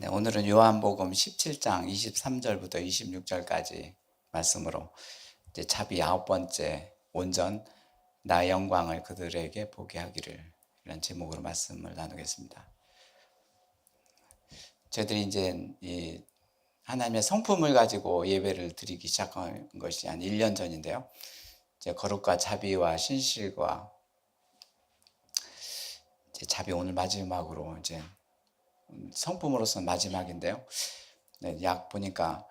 네, 오늘은 요한복음 17장 23절부터 26절까지 말씀으로 이제 자비 아홉 번째 온전 나의 영광을 그들에게 보게 하기를 이런 제목으로 말씀을 나누겠습니다. 저희들이 이제 이 하나님의 성품을 가지고 예배를 드리기 시작한 것이 한 1년 전인데요. 이제 거룩과 자비와 신실과 이제 자비 오늘 마지막으로 이제 성품으로서 마지막인데요. 네, 약 보니까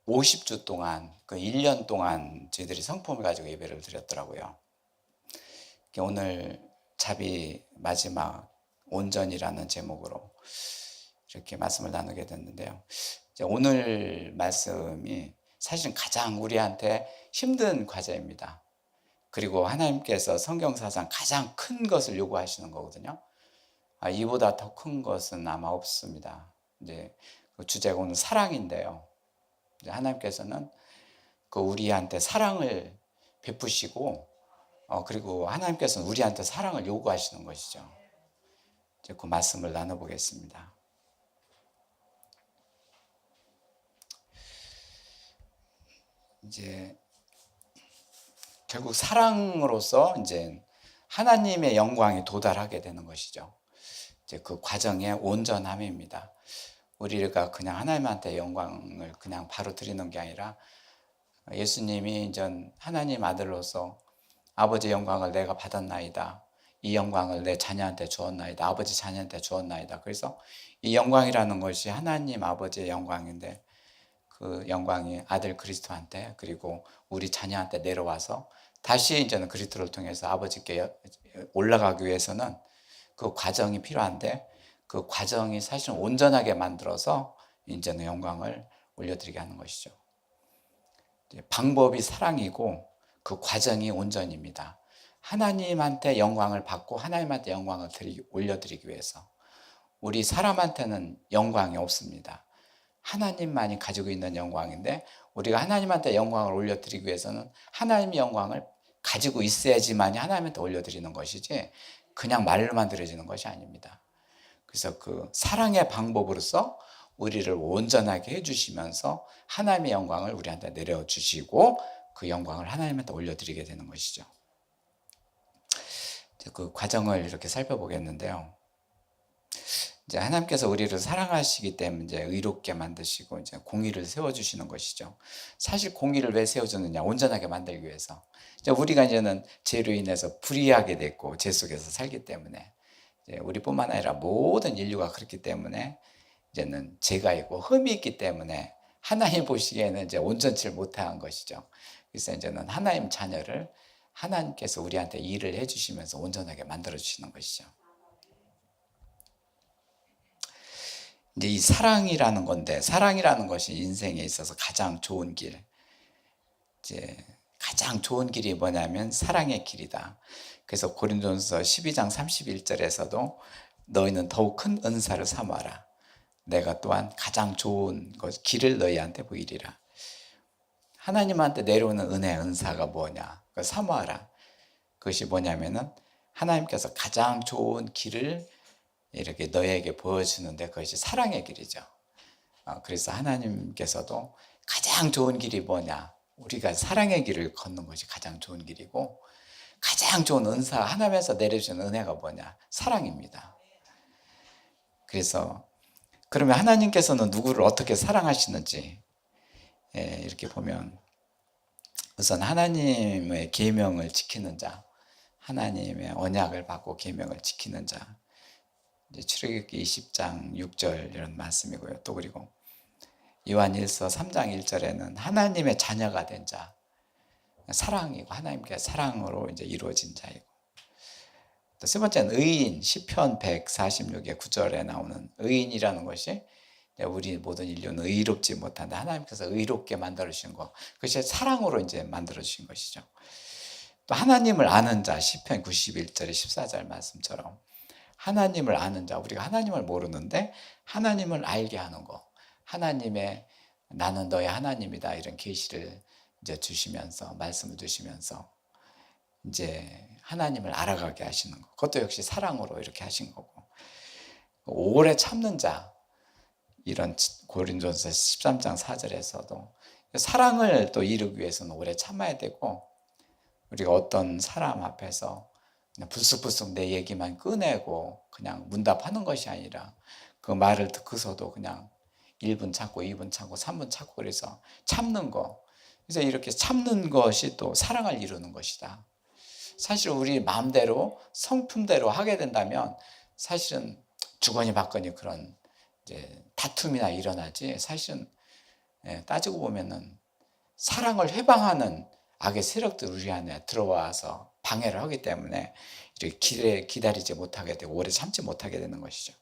50주 동안, 그 1년 동안 저희들이 성품을 가지고 예배를 드렸더라고요. 오늘 자비 마지막 온전이라는 제목으로 이렇게 말씀을 나누게 됐는데요. 이제 오늘 말씀이 사실은 가장 우리한테 힘든 과제입니다. 그리고 하나님께서 성경사상 가장 큰 것을 요구하시는 거거든요. 이보다 더 큰 것은 아마 없습니다. 이제 그 주제가 오늘 사랑인데요. 이제 하나님께서는 그 우리한테 사랑을 베푸시고, 그리고 하나님께서는 우리한테 사랑을 요구하시는 것이죠. 이제 그 말씀을 나눠보겠습니다. 이제 결국 사랑으로서 이제 하나님의 영광에 도달하게 되는 것이죠. 이제 그 과정의 온전함입니다. 우리가 그냥 하나님한테 영광을 그냥 바로 드리는 게 아니라 예수님이 이제 하나님 아들로서 아버지 영광을 내가 받았나이다. 이 영광을 내 자녀한테 주었나이다. 아버지 자녀한테 주었나이다. 그래서 이 영광이라는 것이 하나님 아버지의 영광인데 그 영광이 아들 그리스도한테 그리고 우리 자녀한테 내려와서 다시 이제는 그리스도를 통해서 아버지께 올라가기 위해서는 그 과정이 필요한데 그 과정이 사실 온전하게 만들어서 이제는 영광을 올려드리게 하는 것이죠. 방법이 사랑이고 그 과정이 온전입니다. 하나님한테 영광을 받고 하나님한테 영광을 올려드리기 위해서 우리 사람한테는 영광이 없습니다. 하나님만이 가지고 있는 영광인데 우리가 하나님한테 영광을 올려드리기 위해서는 하나님의 영광을 가지고 있어야지만이 하나님한테 올려드리는 것이지 그냥 말로만 드려지는 것이 아닙니다. 그래서 그 사랑의 방법으로서 우리를 온전하게 해주시면서 하나님의 영광을 우리한테 내려주시고 그 영광을 하나님한테 올려드리게 되는 것이죠. 그 과정을 이렇게 살펴보겠는데요. 이제 하나님께서 우리를 사랑하시기 때문에 이제 의롭게 만드시고 이제 공의를 세워주시는 것이죠. 사실 공의를 왜 세워주느냐? 온전하게 만들기 위해서. 이제 우리가 이제는 죄로 인해서 불의하게 됐고 죄 속에서 살기 때문에 우리뿐만 아니라 모든 인류가 그렇기 때문에 이제는 죄가 있고 흠이 있기 때문에 하나님 보시기에는 이제 온전치 못한 것이죠. 그래서 이제는 하나님 자녀를 하나님께서 우리한테 일을 해주시면서 온전하게 만들어 주시는 것이죠. 이제 이 사랑이라는 건데 사랑이라는 것이 인생에 있어서 가장 좋은 길, 이제 가장 좋은 길이 뭐냐면 사랑의 길이다. 그래서 고린도전서 12장 31절에서도 너희는 더욱 큰 은사를 삼아라. 내가 또한 가장 좋은 길을 너희한테 보이리라. 하나님한테 내려오는 은혜, 은사가 뭐냐? 그걸 사모하라. 그것이 뭐냐면은 하나님께서 가장 좋은 길을 이렇게 너희에게 보여주는데 그것이 사랑의 길이죠. 그래서 하나님께서도 가장 좋은 길이 뭐냐? 우리가 사랑의 길을 걷는 것이 가장 좋은 길이고 가장 좋은 은사, 하나님에서 내려주는 은혜가 뭐냐? 사랑입니다. 그래서 그러면 하나님께서는 누구를 어떻게 사랑하시는지 이렇게 보면 우선 하나님의 계명을 지키는 자, 하나님의 언약을 받고 계명을 지키는 자, 출애굽기 20장 6절 이런 말씀이고요. 또 그리고 요한일서 3장 1절에는 하나님의 자녀가 된 자, 사랑이고 하나님께 사랑으로 이제 이루어진 자이고, 또 세 번째는 의인, 시편 146의 9절에 나오는 의인이라는 것이 우리 모든 인류는 의롭지 못한데 하나님께서 의롭게 만들어 주신 것, 그것이 사랑으로 이제 만들어 주신 것이죠. 또 하나님을 아는 자, 시편 91절의 14절 말씀처럼 하나님을 아는 자, 우리가 하나님을 모르는데 하나님을 알게 하는 것, 하나님의 나는 너의 하나님이다 이런 계시를 이제 주시면서 말씀을 주시면서 이제 하나님을 알아가게 하시는 것, 그것도 역시 사랑으로 이렇게 하신 거고, 오래 참는 자, 이런 고린도전서 13장 4절에서도 사랑을 또 이루기 위해서는 오래 참아야 되고, 우리가 어떤 사람 앞에서 그냥 불쑥불쑥 내 얘기만 꺼내고 그냥 문답하는 것이 아니라 그 말을 듣고서도 그냥 1분 참고 2분 참고 3분 참고 그래서 참는 거. 그래서 이렇게 참는 것이 또 사랑을 이루는 것이다. 사실 우리 마음대로 성품대로 하게 된다면 사실은 주거니 받거니 그런 이제 다툼이나 일어나지, 사실은 따지고 보면은 사랑을 회방하는 악의 세력들 우리 안에 들어와서 방해를 하기 때문에 이렇게 기다리지 못하게 되고 오래 참지 못하게 되는 것이죠.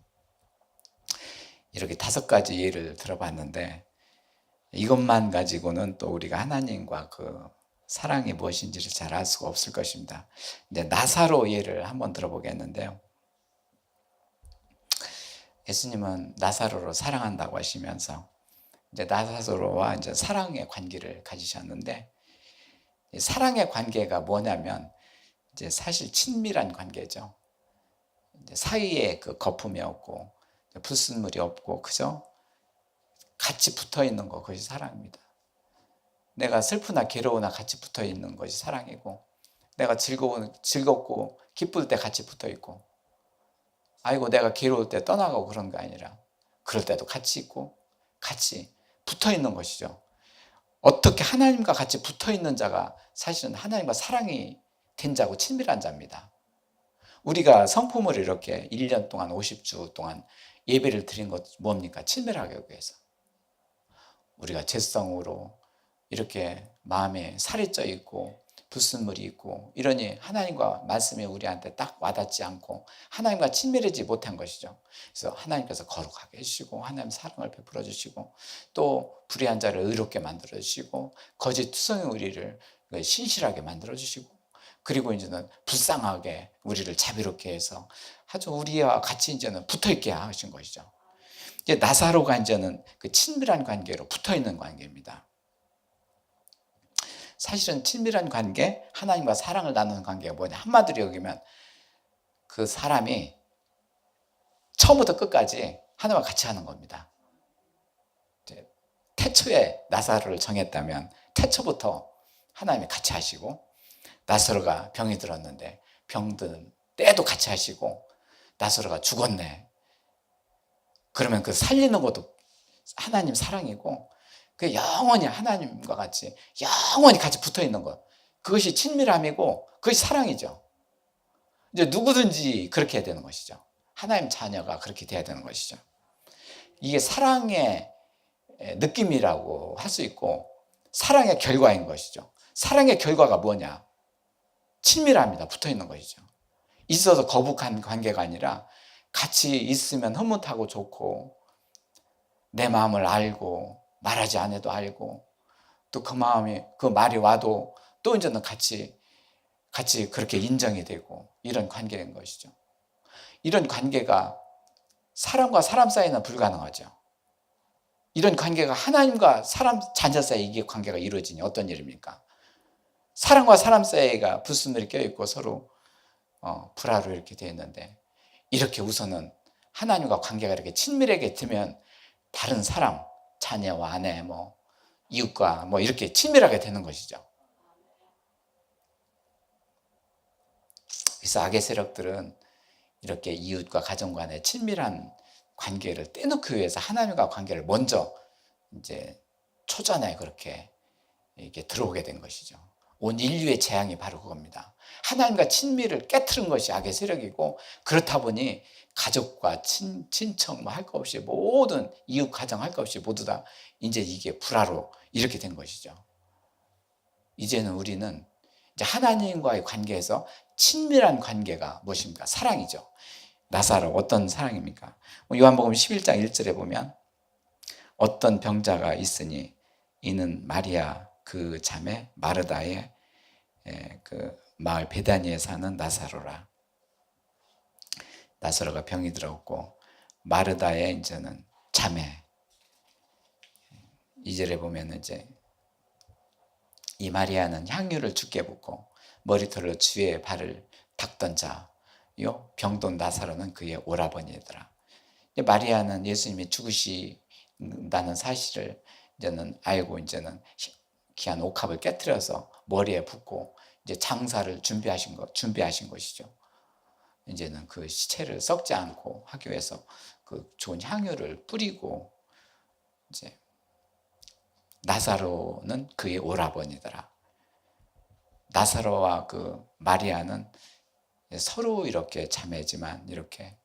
이렇게 5가지 예를 들어봤는데 이것만 가지고는 또 우리가 하나님과 그 사랑이 무엇인지를 잘 알 수가 없을 것입니다. 이제 나사로 예를 한번 들어보겠는데요. 예수님은 나사로를 사랑한다고 하시면서 이제 나사로와 이제 사랑의 관계를 가지셨는데, 사랑의 관계가 뭐냐면 이제 사실 친밀한 관계죠. 이제 사이에 그 거품이 없고 불순물이 없고, 그죠? 같이 붙어 있는 거, 그것이 사랑입니다. 내가 슬프나 괴로우나 같이 붙어 있는 것이 사랑이고, 내가 즐겁고 기쁠 때 같이 붙어 있고, 아이고 내가 괴로울 때 떠나가고 그런 게 아니라 그럴 때도 같이 있고 같이 붙어 있는 것이죠. 어떻게 하나님과 같이 붙어 있는 자가 사실은 하나님과 사랑이 된 자고 친밀한 자입니다. 우리가 성품을 이렇게 1년 동안 50주 동안 예배를 드린 것 뭡니까? 친밀하게 위해서. 우리가 죄성으로 이렇게 마음에 살이 쪄 있고 불순물이 있고 이러니 하나님과 말씀이 우리한테 딱 와닿지 않고 하나님과 친밀하지 못한 것이죠. 그래서 하나님께서 거룩하게 해주시고 하나님 사랑을 베풀어 주시고 또 불의한 자를 의롭게 만들어 주시고 거짓 투성의 우리를 신실하게 만들어 주시고, 그리고 이제는 불쌍하게 우리를 자비롭게 해서 아주 우리와 같이 이제는 붙어 있게 하신 것이죠. 이제 나사로가 이제는 그 친밀한 관계로 붙어 있는 관계입니다. 사실은 친밀한 관계, 하나님과 사랑을 나누는 관계가 뭐냐, 한마디로 여기면 그 사람이 처음부터 끝까지 하나님과 같이 하는 겁니다. 태초에 나사로를 정했다면 태초부터 하나님이 같이 하시고, 나사로가 병이 들었는데 병든 때도 같이 하시고, 나사로가 죽었네 그러면 그 살리는 것도 하나님 사랑이고, 그 영원히 하나님과 같이 영원히 같이 붙어 있는 것, 그것이 친밀함이고 그것이 사랑이죠. 이제 누구든지 그렇게 해야 되는 것이죠. 하나님 자녀가 그렇게 돼야 되는 것이죠. 이게 사랑의 느낌이라고 할 수 있고 사랑의 결과인 것이죠. 사랑의 결과가 뭐냐? 친밀합니다. 붙어 있는 것이죠. 있어서 거북한 관계가 아니라 같이 있으면 흐뭇하고 좋고, 내 마음을 알고 말하지 않아도 알고, 또 그 마음이 그 말이 와도 또 이제는 같이 그렇게 인정이 되고, 이런 관계인 것이죠. 이런 관계가 사람과 사람 사이는 불가능하죠. 이런 관계가 하나님과 사람 자녀 사이 이게 관계가 이루어지니 어떤 일입니까? 사람과 사람 사이가 불순물이 껴있고 서로 불화로 이렇게 되어 있는데, 이렇게 우선은 하나님과 관계가 이렇게 친밀하게 되면 다른 사람, 자녀와 아내, 이웃과 이렇게 친밀하게 되는 것이죠. 그래서 악의 세력들은 이렇게 이웃과 가정 간의 친밀한 관계를 떼놓기 위해서 하나님과 관계를 먼저 이제 초전에 그렇게 이렇게 들어오게 된 것이죠. 온 인류의 재앙이 바로 그겁니다. 하나님과 친밀을 깨트린 것이 악의 세력이고, 그렇다 보니 가족과 친척 할 것 없이 모든 이웃 가정 할 것 없이 모두 다 이제 이게 불화로 이렇게 된 것이죠. 이제는 우리는 이제 하나님과의 관계에서 친밀한 관계가 무엇입니까? 사랑이죠. 나사로 어떤 사랑입니까? 요한복음 11장 1절에 보면 어떤 병자가 있으니 이는 마리아 그 자매 마르다의 그 마을 베다니에 사는 나사로라. 나사로가 병이 들었고 마르다의 이제는 자매. 2절에 보면 이제 이 마리아는 향유를 주께 붓고 머리털로 주의 발을 닦던 자요 병든 나사로는 그의 오라버니더라. 마리아는 예수님이 죽으시 나는 사실을 이제는 알고 이제는 귀한 옥합을 깨뜨려서 머리에 붓고 이제 장사를 준비하신 것이죠. 이제는 그 시체를 썩지 않고 하기 위해서 그 좋은 향유를 뿌리고 이제 나사로는 그의 오라버니더라. 나사로와 그 마리아는 서로 이렇게 자매지만 이렇게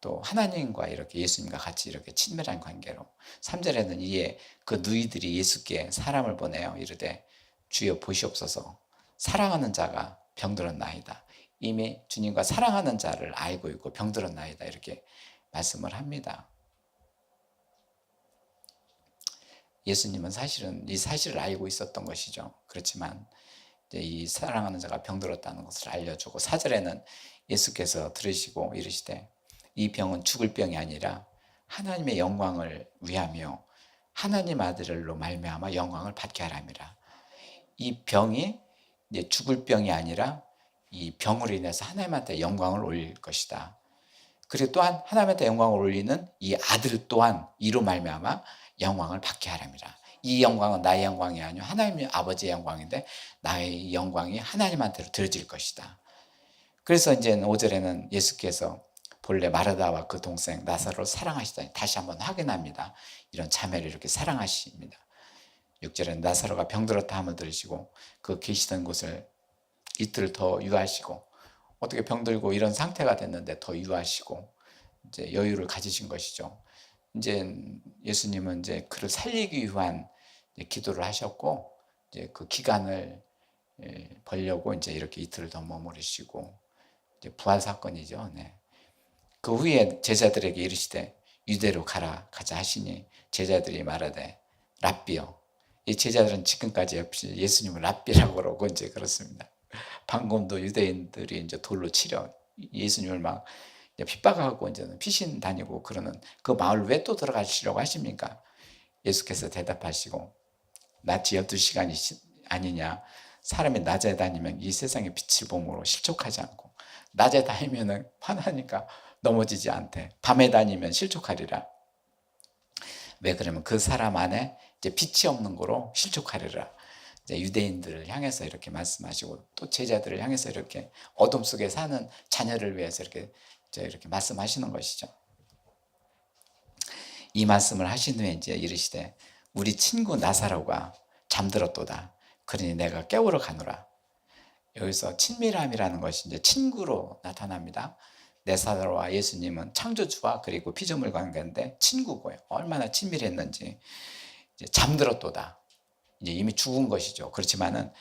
또 하나님과 이렇게 예수님과 같이 이렇게 친밀한 관계로 3절에는 이에 그 누이들이 예수께 사람을 보내어 이르되 주여 보시옵소서 사랑하는 자가 병들었나이다. 이미 주님과 사랑하는 자를 알고 있고 병들었나이다 이렇게 말씀을 합니다. 예수님은 사실은 이 사실을 알고 있었던 것이죠. 그렇지만 이제 이 사랑하는 자가 병들었다는 것을 알려주고 4절에는 예수께서 들으시고 이르시되 이 병은 죽을 병이 아니라 하나님의 영광을 위하며 하나님 아들로 말미암아 영광을 받게 하람이라. 이 병이 이제 죽을 병이 아니라 이 병으로 인해서 하나님한테 영광을 올릴 것이다. 그리고 또한 하나님한테 영광을 올리는 이 아들 또한 이로 말미암아 영광을 받게 하람이라. 이 영광은 나의 영광이 아니요 하나님 아버지의 영광인데 나의 영광이 하나님한테로 드려질 것이다. 그래서 이제 5절에는 예수께서 본래 마르다와 그 동생 나사로를 사랑하시다니 다시 한번 확인합니다. 이런 자매를 이렇게 사랑하십니다. 6절에는 나사로가 병들었다 함을 들으시고 그 계시던 곳을 이틀 더 유하시고 어떻게 병들고 이런 상태가 됐는데 더 유하시고 이제 여유를 가지신 것이죠. 이제 예수님은 이제 그를 살리기 위한 기도를 하셨고 이제 그 기간을 벌려고 이제 이렇게 이틀을 더 머무르시고 이제 부활 사건이죠. 네. 그 후에 제자들에게 이르시되 유대로 가자 하시니 제자들이 말하되 랍비요. 이 제자들은 지금까지 역시 예수님을 랍비라고 그러고 이제 그렇습니다. 방금도 유대인들이 이제 돌로 치려 예수님을 막 핍박하고 이제는 피신 다니고 그러는 그 마을 왜 또 들어가시려고 하십니까? 예수께서 대답하시고 낮이 12시간이 아니냐. 사람이 낮에 다니면 이 세상의 빛을 봄으로 실족하지 않고 낮에 다니면 화나니까 넘어지지 않대. 밤에 다니면 실족하리라. 왜 그러면 그 사람 안에 이제 빛이 없는 거로 실족하리라. 이제 유대인들을 향해서 이렇게 말씀하시고 또 제자들을 향해서 이렇게 어둠 속에 사는 자녀를 위해서 이렇게 말씀하시는 것이죠. 이 말씀을 하신 후에 이제 이르시되 우리 친구 나사로가 잠들었도다. 그러니 내가 깨우러 가노라. 여기서 친밀함이라는 것이 이제 친구로 나타납니다. 나사로와 예수님은 창조주와 그리고 피조물 관계인데 친구고요. 얼마나 친밀했는지. 이제 잠들었도다. 이제 이미 죽은 것이죠. 그렇지만은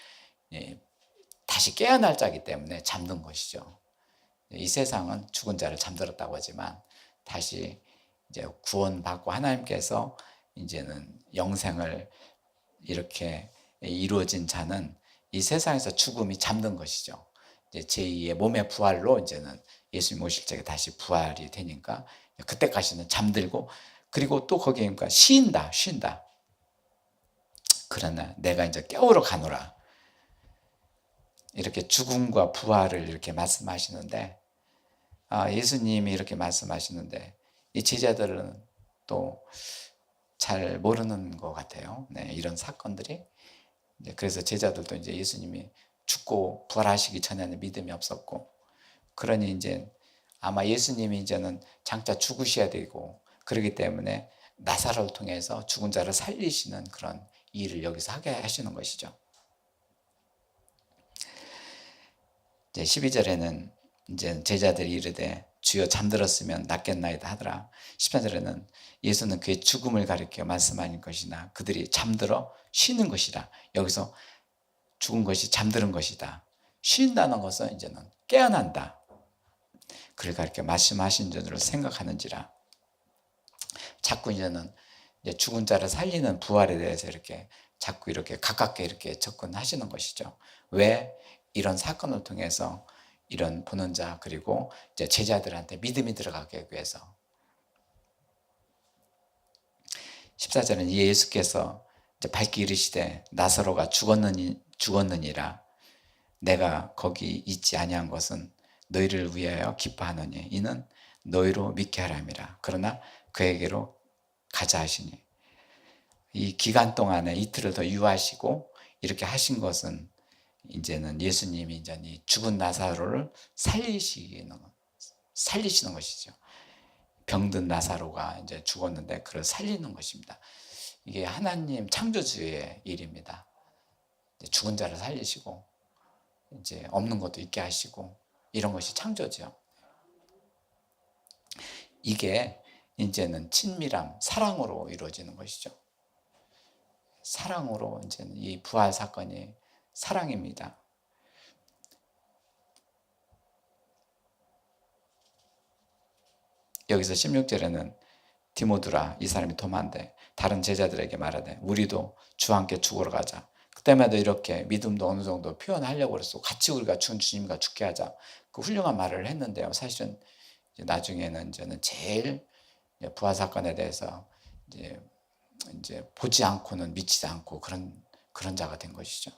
다시 깨어날 자기 때문에 잠든 것이죠. 이 세상은 죽은 자를 잠들었다고 하지만 다시 이제 구원받고 하나님께서 이제는 영생을 이렇게 이루어진 자는 이 세상에서 죽음이 잠든 것이죠. 이제 제2의 몸의 부활로 이제는 예수님 오실 적에 다시 부활이 되니까 그때까지는 잠들고 그리고 또 거기에 그러니까 쉰다. 그러나 내가 이제 깨우러 가노라. 이렇게 죽음과 부활을 이렇게 말씀하시는데 예수님이 이렇게 말씀하시는데 이 제자들은 또 잘 모르는 것 같아요. 네, 이런 사건들이. 그래서 제자들도 이제 예수님이 죽고 부활하시기 전에는 믿음이 없었고, 그러니 이제 아마 예수님이 이제는 장차 죽으셔야 되고, 그렇기 때문에 나사로를 통해서 죽은 자를 살리시는 그런 일을 여기서 하게 하시는 것이죠. 이제 12절에는 이제 제자들이 이르되 주여 잠들었으면 낫겠나이다 하더라. 13절에는 예수는 그의 죽음을 가리켜 말씀하는 것이나 그들이 잠들어 쉬는 것이라. 여기서 죽은 것이 잠드는 것이다. 쉰다는 것은 이제는 깨어난다. 그를 가리켜 말씀하신 줄을 생각하는지라. 자꾸 이제는 이제 죽은 자를 살리는 부활에 대해서 이렇게 자꾸 이렇게 가깝게 이렇게 접근하시는 것이죠. 왜? 이런 사건을 통해서 이런 보는 자 그리고 이제 제자들한테 믿음이 들어가기 위해서. 14절은 이에 예수께서 이제 밝히 이르시되 나사로가 죽었느니라. 내가 거기 있지 아니한 것은 너희를 위하여 기뻐하노니 이는 너희로 믿게 하람이라. 그러나 그에게로 가자 하시니 이 기간 동안에 이틀을 더 유하시고 이렇게 하신 것은 이제는 예수님이 이제 이 죽은 나사로를 살리시는 것이죠. 병든 나사로가 이제 죽었는데 그를 살리는 것입니다. 이게 하나님 창조주의 일입니다. 죽은 자를 살리시고 이제 없는 것도 있게 하시고 이런 것이 창조죠. 이게 이제는 친밀함, 사랑으로 이루어지는 것이죠. 사랑으로 이제는 이 부활 사건이 사랑입니다. 여기서 16절에는 디모드라, 이 사람이 도마인데 다른 제자들에게 말하되 우리도 주와 함께 죽으러 가자. 그때마다 이렇게 믿음도 어느 정도 표현하려고 그랬어. 같이 우리가 주님과 죽게 하자. 그 훌륭한 말을 했는데요. 사실은 나중에는 이제는 제일 부활 사건에 대해서 이제 보지 않고는 믿지 않고 그런 자가 된 것이죠.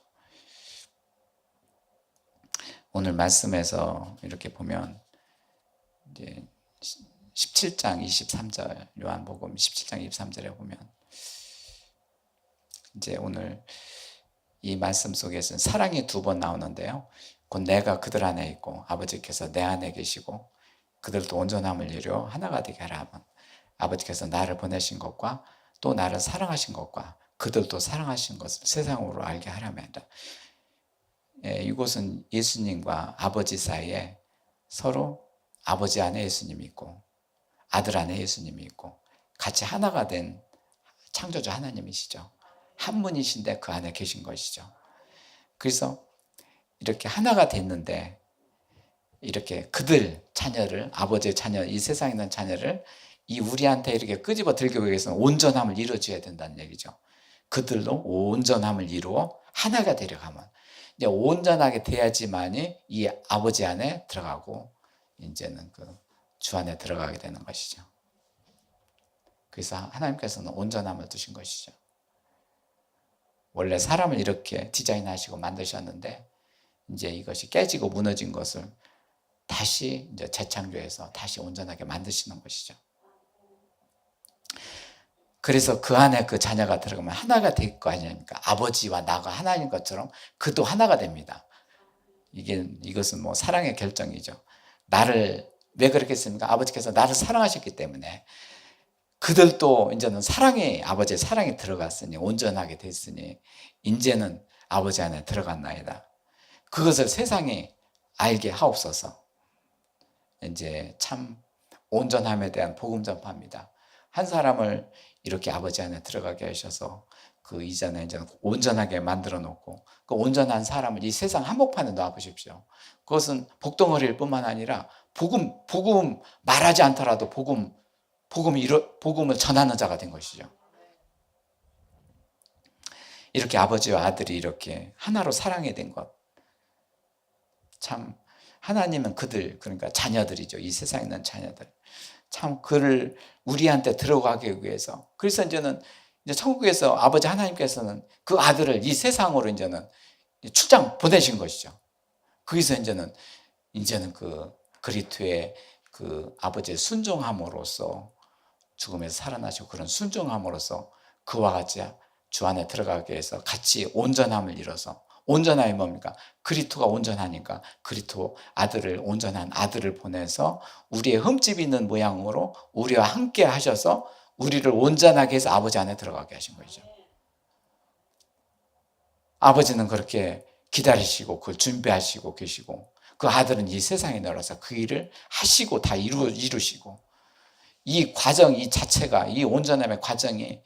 오늘 말씀에서 이렇게 보면 이제 17장 23절 요한복음 17장 23절에 보면 이제 오늘 이 말씀 속에서는 사랑이 두 번 나오는데요. 곧 내가 그들 안에 있고 아버지께서 내 안에 계시고 그들도 온전함을 이루어 하나가 되게 하라 하면 아버지께서 나를 보내신 것과 또 나를 사랑하신 것과 그들도 사랑하신 것을 세상으로 알게 하라면이다. 이곳은 예수님과 아버지 사이에 서로 아버지 안에 예수님이 있고 아들 안에 예수님이 있고 같이 하나가 된 창조주 하나님이시죠. 한 분이신데 그 안에 계신 것이죠. 그래서 이렇게 하나가 됐는데 이렇게 그들 자녀를 아버지의 자녀, 이 세상에 있는 자녀를 이 우리한테 이렇게 끄집어 들기 위해서는 온전함을 이루어줘야 된다는 얘기죠. 그들도 온전함을 이루어 하나가 되려가면 이제 온전하게 돼야지만이 이 아버지 안에 들어가고 이제는 그 주 안에 들어가게 되는 것이죠. 그래서 하나님께서는 온전함을 두신 것이죠. 원래 사람을 이렇게 디자인하시고 만드셨는데 이제 이것이 깨지고 무너진 것을 다시 이제 재창조해서 다시 온전하게 만드시는 것이죠. 그래서 그 안에 그 자녀가 들어가면 하나가 될 거 아닙니까? 아버지와 나가 하나인 것처럼 그도 하나가 됩니다. 이것은 뭐 사랑의 결정이죠. 나를 왜 그렇게 했습니까? 아버지께서 나를 사랑하셨기 때문에 그들도 이제는 아버지의 사랑이 들어갔으니 온전하게 됐으니 이제는 아버지 안에 들어갔나이다. 그것을 세상이 알게 하옵소서. 이제 참 온전함에 대한 복음 전파입니다. 한 사람을 이렇게 아버지 안에 들어가게 하셔서 그 이전에 이제 온전하게 만들어 놓고 그 온전한 사람을 이 세상 한복판에 놔 보십시오. 그것은 복덩어리일 뿐만 아니라 복음 말하지 않더라도 복음을 전하는 자가 된 것이죠. 이렇게 아버지와 아들이 이렇게 하나로 사랑이 된 것. 참 하나님은 그러니까 자녀들이죠. 이 세상에 있는 자녀들. 참 그를 우리한테 들어가기 위해서. 그래서 이제는 이제 천국에서 아버지 하나님께서는 그 아들을 이 세상으로 이제는 출장 보내신 것이죠. 거기서 이제는 그 그리스도의 그 아버지의 순종함으로써 죽음에서 살아나시고 그런 순종함으로써 그와 같이 주 안에 들어가게 해서 같이 온전함을 이뤄서 온전함이 뭡니까? 그리스도가 온전하니까 그리스도 온전한 아들을 보내서 우리의 흠집 있는 모양으로 우리와 함께 하셔서 우리를 온전하게 해서 아버지 안에 들어가게 하신 거죠. 아버지는 그렇게 기다리시고 그걸 준비하시고 계시고 그 아들은 이 세상에 내려서 그 일을 하시고 다 이루시고 이 과정 이 자체가 이 온전함의 과정이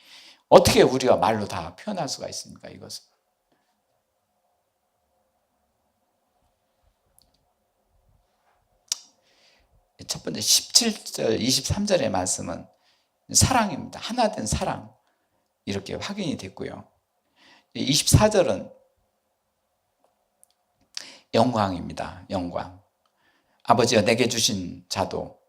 어떻게 우리가 말로 다 표현할 수가 있습니까? 이것은 첫 번째 17절 23절의 말씀은 사랑입니다. 하나 된 사랑 이렇게 확인이 됐고요. 24절은 영광입니다. 영광. 아버지가 내게 주신 자도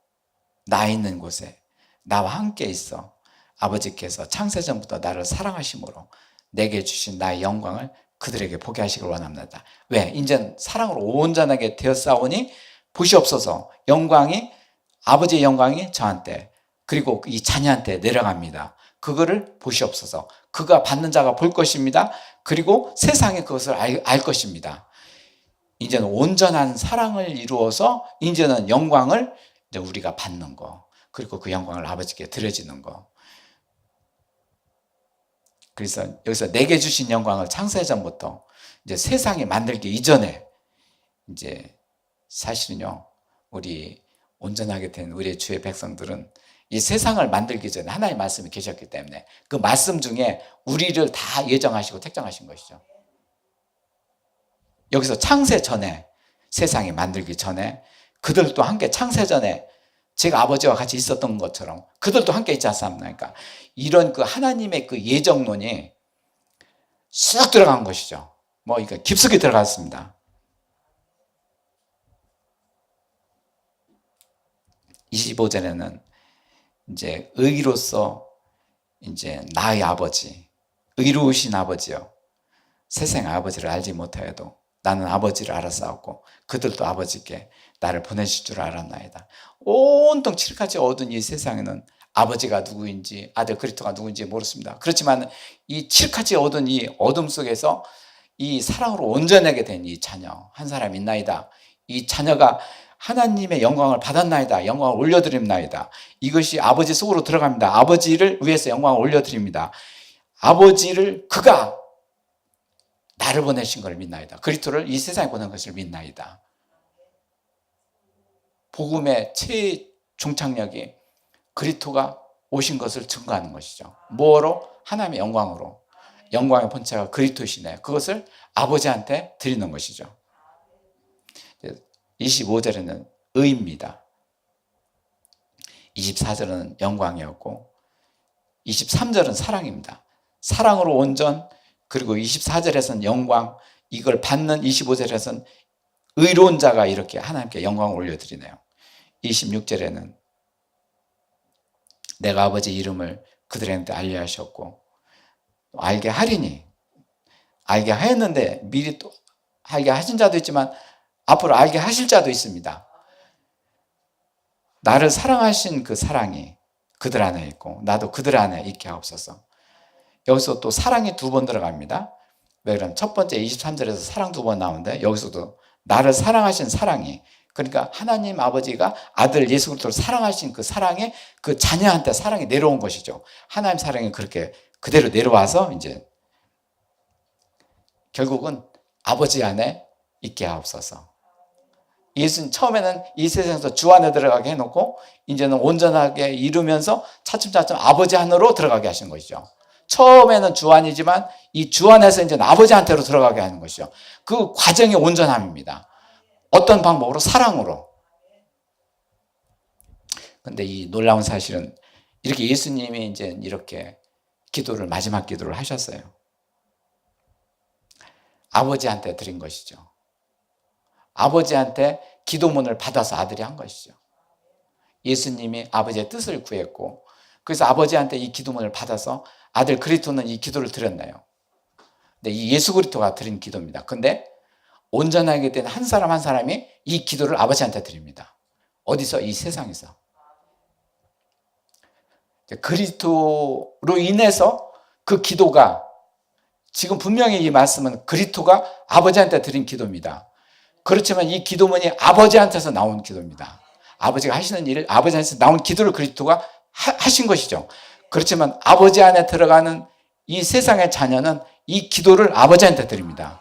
나 있는 곳에 나와 함께 있어 아버지께서 창세전부터 나를 사랑하심으로 내게 주신 나의 영광을 그들에게 보게 하시길 원합니다. 왜? 이제 사랑으로 온전하게 되었사오니 보시옵소서 아버지의 영광이 저한테 그리고 이 자녀한테 내려갑니다. 그거를 보시옵소서. 그가 받는 자가 볼 것입니다. 그리고 세상이 그것을 알 것입니다. 이제는 온전한 사랑을 이루어서 이제는 영광을 이제 우리가 받는 거, 그리고 그 영광을 아버지께 드려지는 거. 그래서 여기서 내게 주신 영광을 창세전부터 이제 세상이 만들기 이전에 이제 사실은요, 우리 온전하게 된 우리의 주의 백성들은 이 세상을 만들기 전에 하나님의 말씀이 계셨기 때문에 그 말씀 중에 우리를 다 예정하시고 택정하신 것이죠. 여기서 창세 전에, 세상이 만들기 전에 그들도 함께 창세 전에 제가 아버지와 같이 있었던 것처럼 그들도 함께 있지 않습니까? 이런 그 하나님의 그 예정론이 쑥 들어간 것이죠. 뭐 이거 깊숙이 들어갔습니다. 25절에는 이제 의로서 이제 나의 아버지, 의로우신 아버지요, 세상의 아버지를 알지 못하여도 나는 아버지를 알았사옵고 그들도 아버지께 나를 보내실 줄 알았나이다. 온통 칠흑같이 어두운 이 세상에는 아버지가 누구인지 아들 그리스도가 누구인지 모르겠습니다. 그렇지만 이 칠흑같이 어두운 이 어둠 속에서 이 사랑으로 온전하게 된 이 자녀 한 사람이 있나이다. 이 자녀가 하나님의 영광을 받았나이다. 영광을 올려드립나이다. 이것이 아버지 속으로 들어갑니다. 아버지를 위해서 영광을 올려드립니다. 아버지를 그가 나를 보내신 걸 믿나이다. 그리스도를 이 세상에 보낸 것을 믿나이다. 복음의 최종착역이 그리스도가 오신 것을 증거하는 것이죠. 뭐로? 하나님의 영광으로. 영광의 본체가 그리스도시네. 그것을 아버지한테 드리는 것이죠. 25절에는 의입니다. 24절은 영광이었고 23절은 사랑입니다. 사랑으로 온전, 그리고 24절에서는 영광, 이걸 받는 25절에서는 의로운 자가 이렇게 하나님께 영광을 올려드리네요. 26절에는 내가 아버지 이름을 그들한테 알게 하셨고 알게 하리니, 알게 하였는데 미리 또 알게 하신 자도 있지만 앞으로 알게 하실 자도 있습니다. 나를 사랑하신 그 사랑이 그들 안에 있고 나도 그들 안에 있게 하옵소서. 여기서 또 사랑이 두 번 들어갑니다. 왜 그러면 첫 번째 23절에서 사랑 두 번 나오는데 여기서도 나를 사랑하신 사랑이, 그러니까 하나님 아버지가 아들 예수 그리스도를 사랑하신 그 사랑이 그 자녀한테 사랑이 내려온 것이죠. 하나님 사랑이 그렇게 그대로 내려와서 이제 결국은 아버지 안에 있게 하옵소서. 예수는 처음에는 이 세상에서 주 안에 들어가게 해놓고 이제는 온전하게 이루면서 차츰차츰 아버지 안으로 들어가게 하신 것이죠. 처음에는 주 안이지만 이 주 안에서 이제 아버지한테로 들어가게 하는 것이죠. 그 과정이 온전함입니다. 어떤 방법으로? 사랑으로. 근데 이 놀라운 사실은 이렇게 예수님이 이제 이렇게 기도를, 마지막 기도를 하셨어요. 아버지한테 드린 것이죠. 아버지한테 기도문을 받아서 아들이 한 것이죠. 예수님이 아버지의 뜻을 구했고 그래서 아버지한테 이 기도문을 받아서 아들 그리스도는 이 기도를 드렸나요? 근데 이 예수 그리스도가 드린 기도입니다. 근데 온전하게 된 한 사람 한 사람이 이 기도를 아버지한테 드립니다. 어디서? 이 세상에서. 그리스도로 인해서 그 기도가, 지금 분명히 이 말씀은 그리스도가 아버지한테 드린 기도입니다. 그렇지만 이 기도문이 아버지한테서 나온 기도입니다. 아버지가 하시는 일을 아버지한테서 나온 기도를 그리스도가 하신 것이죠. 그렇지만 아버지 안에 들어가는 이 세상의 자녀는 이 기도를 아버지한테 드립니다.